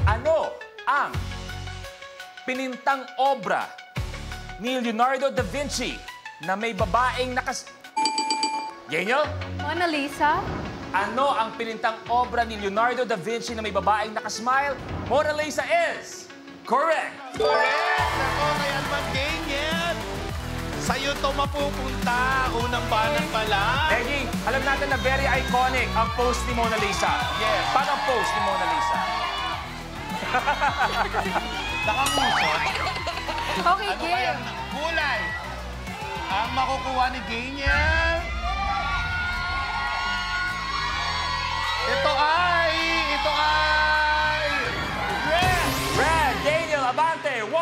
Ano ang pinintang obra ni Leonardo da Vinci na may babaeng Genyo? Mona Lisa? Ano ang pinintang obra ni Leonardo da Vinci na may babaeng nakasmile? Mona Lisa is correct! Correct! Ako, kaya naman ganyan. Sa'yo to mapupunta. Unang banan pa lang. Peggy, alam natin na very iconic ang post ni Mona Lisa. Yes. Paano ang post ni Mona Lisa? Nakamusot. Okay, Ano kaya game. kulay ang makukuha ni Daniel? Ito ay red! Red, Daniel Abante, 1,000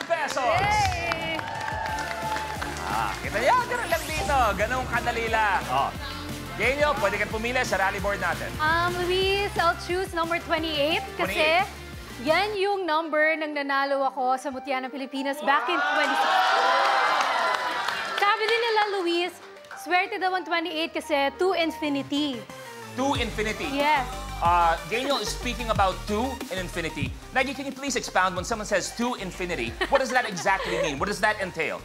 pesos! Yay! Kita niyo, ganun lang dito. Ganun kadali lang. Daniel, pwede ka pumili sa rally board natin. Luis, I'll choose number 28 kasi yan yung number ng nanalo ako sa Mutya ng Pilipinas back in 2016. Sabi din nila, Luis, swerte daw ang 28 kasi to infinity. To infinity. Yes. Daniel is speaking about to and infinity. Maggie, can you please expound when someone says to infinity? What does that exactly mean? What does that entail?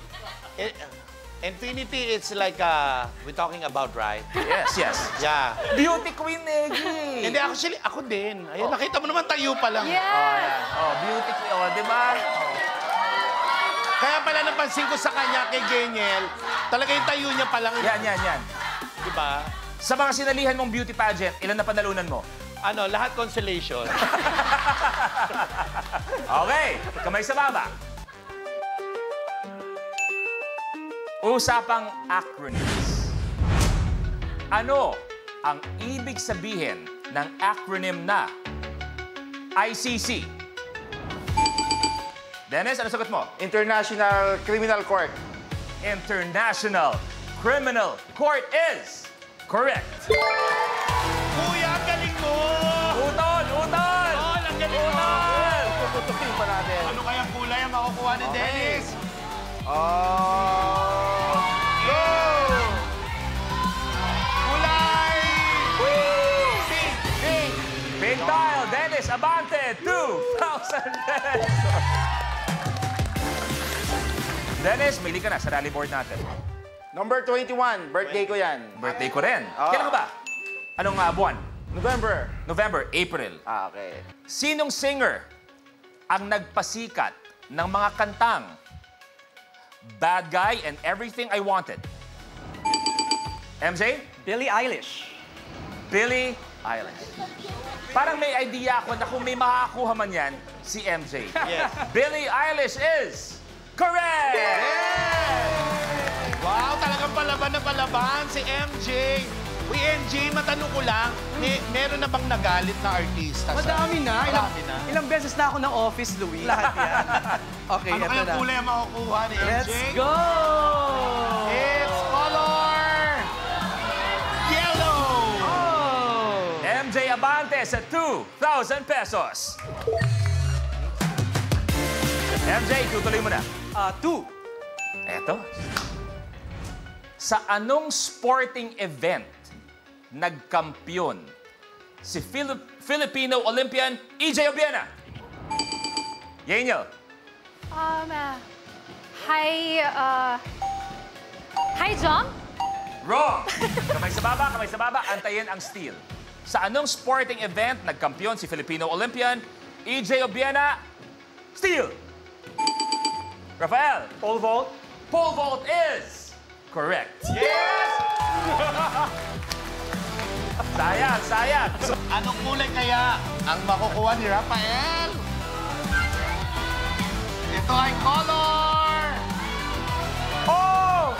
Infinity, it's like we're talking about, right? Yes, yes. Yeah. Beauty queen, Maggie! Hindi, actually, ako din. Ayun, nakita mo naman tayo pa lang. Yes. Beauty queen. Di ba? Kaya pala napansin ko sa kanya kay Daniel, talaga yung tayo niya pa lang. Yan. Diba? Sa mga sinalihan mong beauty pageant, ilan na panalunan mo? Ano, lahat consolation. Okay, kamay sa baba. Usapang acronyms. Ano ang ibig sabihin ng acronym na ICC? Dennis, ano sagot mo? International Criminal Court. International Criminal Court is correct. Kuya, ang galing mo! Utol! Utol! Ang galing mo! Tututukin pa natin. Ano kayang kulay ang makukuha ni Dennis? Go! Kulay! Pink! Pink! Big tile, Dennis Abante, 2,000 pesos. Dennis, mili ka na sa rally board natin. Number 21. Birthday ko yan. Birthday ko rin. Ah. Kailan ka ba? Anong buwan? November. November, April. Okay. Sinong singer ang nagpasikat ng mga kantang Bad Guy and Everything I Wanted? MJ? Billie Eilish. Billie Eilish. Parang may idea ako na kung may makakakuha man yan, si MJ. Yes. Billie Eilish is correct! Wow, talagang palaban na palaban si MJ. Uy, MJ, matanong ko lang, meron na bang nagalit na artista? Madami na. Marami na. Ilang beses na ako ng office, Louie. Lahat yan. Okay, Ano ito kayang na. kulay ang makukuha ni MJ? Let's go! It's color yellow! Oh! MJ Abante sa 2,000 pesos. MJ, tutuloy mo na. 2. Eto. Sa anong sporting event nagkampiyon si Filipino Olympian EJ Obiena? Yenyo. High jump? Wrong. Kamay sa baba, antayin ang steal. Sa anong sporting event nagkampiyon si Filipino Olympian EJ Obiena? Steal. Rafael. Pole vault. Pole vault is correct. Yes! Sayang. Anong kulay kaya ang makukuha ni Rafael? Ito ay color! Oh!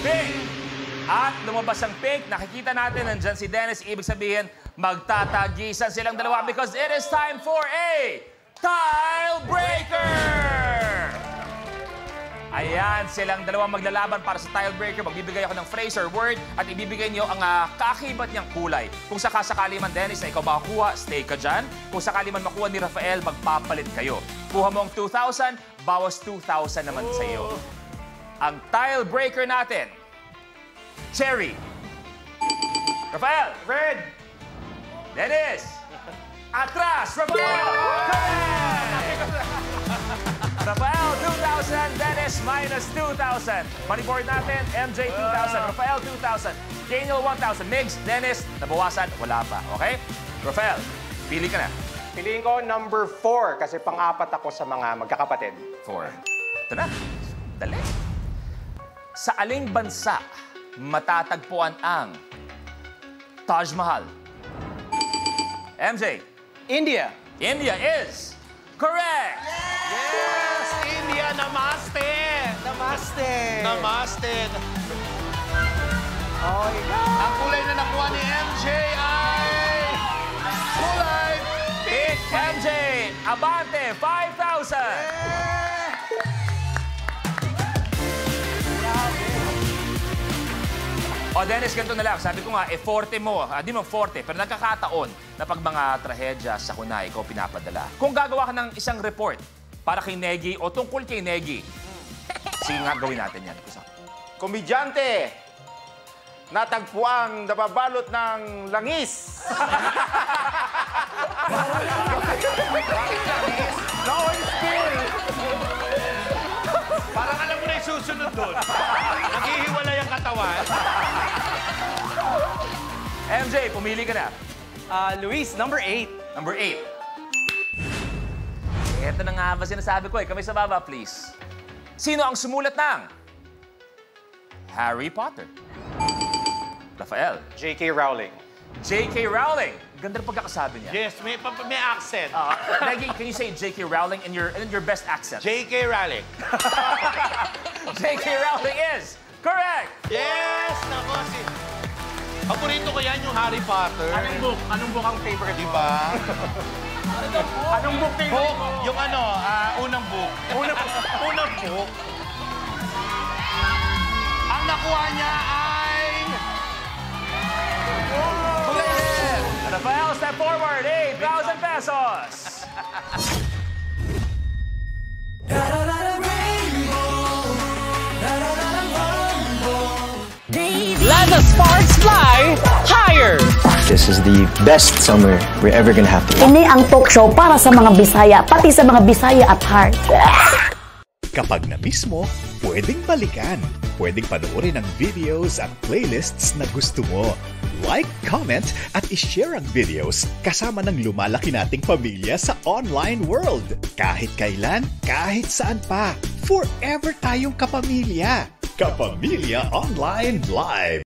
Pink! At lumabas ang pink. Nakikita natin nandyan si Dennis. Ibig sabihin, magtatagisan silang dalawa because it is time for a Tile Breaker! Ayan, silang dalawa maglalaban para sa Tile Breaker. Magbibigay ako ng phrase or word at ibibigay niyo ang kaakibat niyang kulay. Kung sakasakali man, Dennis, na ikaw makakuha, stay ka dyan. Kung sakali man makuha ni Rafael, magpapalit kayo. Kuha mo ang 2,000, bawas 2,000 naman sa iyo. Ang Tile Breaker natin, Cherry. Rafael. Red. Dennis. Atras, Rafael! Correct! Rafael, 2,000. Dennis, minus 2,000. Money board natin, MJ, 2,000. Rafael, 2,000. Daniel, 1,000. Migs, Dennis, nabawasan, wala pa. Okay? Rafael, pili ka na. Piliin ko number 4 kasi pang-apat ako sa mga magkakapatid. 4. Ito na. Dali. Sa aling bansa matatagpuan ang Taj Mahal? MJ. India. India is correct! Yes! India, namaste! Namaste. Namaste! Oh my God. Ang kulay na nakuha ni MJ ay... Kulay! Pick MJ! Abante, 5,000! O Dennis, ganito na lang. Sabi ko nga, forte mo. Di mo forte, pero nagkakataon na pag mga trahedya sa kunay, ikaw pinapadala. Kung gagawa ka ng isang report para kay Negi o tungkol kay Negi, sige nga, gawin natin yan. Komedyante. Natagpuang nababalot ng langis. Parang alam mo na yung susunod doon. Naghihiwalay ang katawan. MJ, pumili ka na. Luis, number 8. Number 8. Ito na nga ba sinasabi ko eh. Kamay sa baba, please. Sino ang sumulat ng Harry Potter? Rafael. J.K. Rowling. J.K. Rowling. Ganda ng pagkakasabi niya. Yes, may accent. Negi, can you say J.K. Rowling in your best accent? J.K. Rowling. J.K. Rowling is correct! Yes! Nako, paborito ko yan yung Harry Potter. Anong book ang favorite Di mo? ba? Anong book favorite mo? Yung unang book. Unang book. Ang nakuha niya ay... Rafael, step forward. 8,000 pesos. Let the sparks fly higher! This is the best summer we're ever gonna have. Ini ang talk show para sa mga Bisaya, pati sa mga Bisaya at heart. Kapag na-miss mo, pwedeng balikan. Pwedeng panoorin ang videos at playlists na gusto mo. Like, comment, at ishare ang videos kasama ng lumalaki nating pamilya sa online world. Kahit kailan, kahit saan pa. Forever tayong kapamilya. Kapamilya Online Live.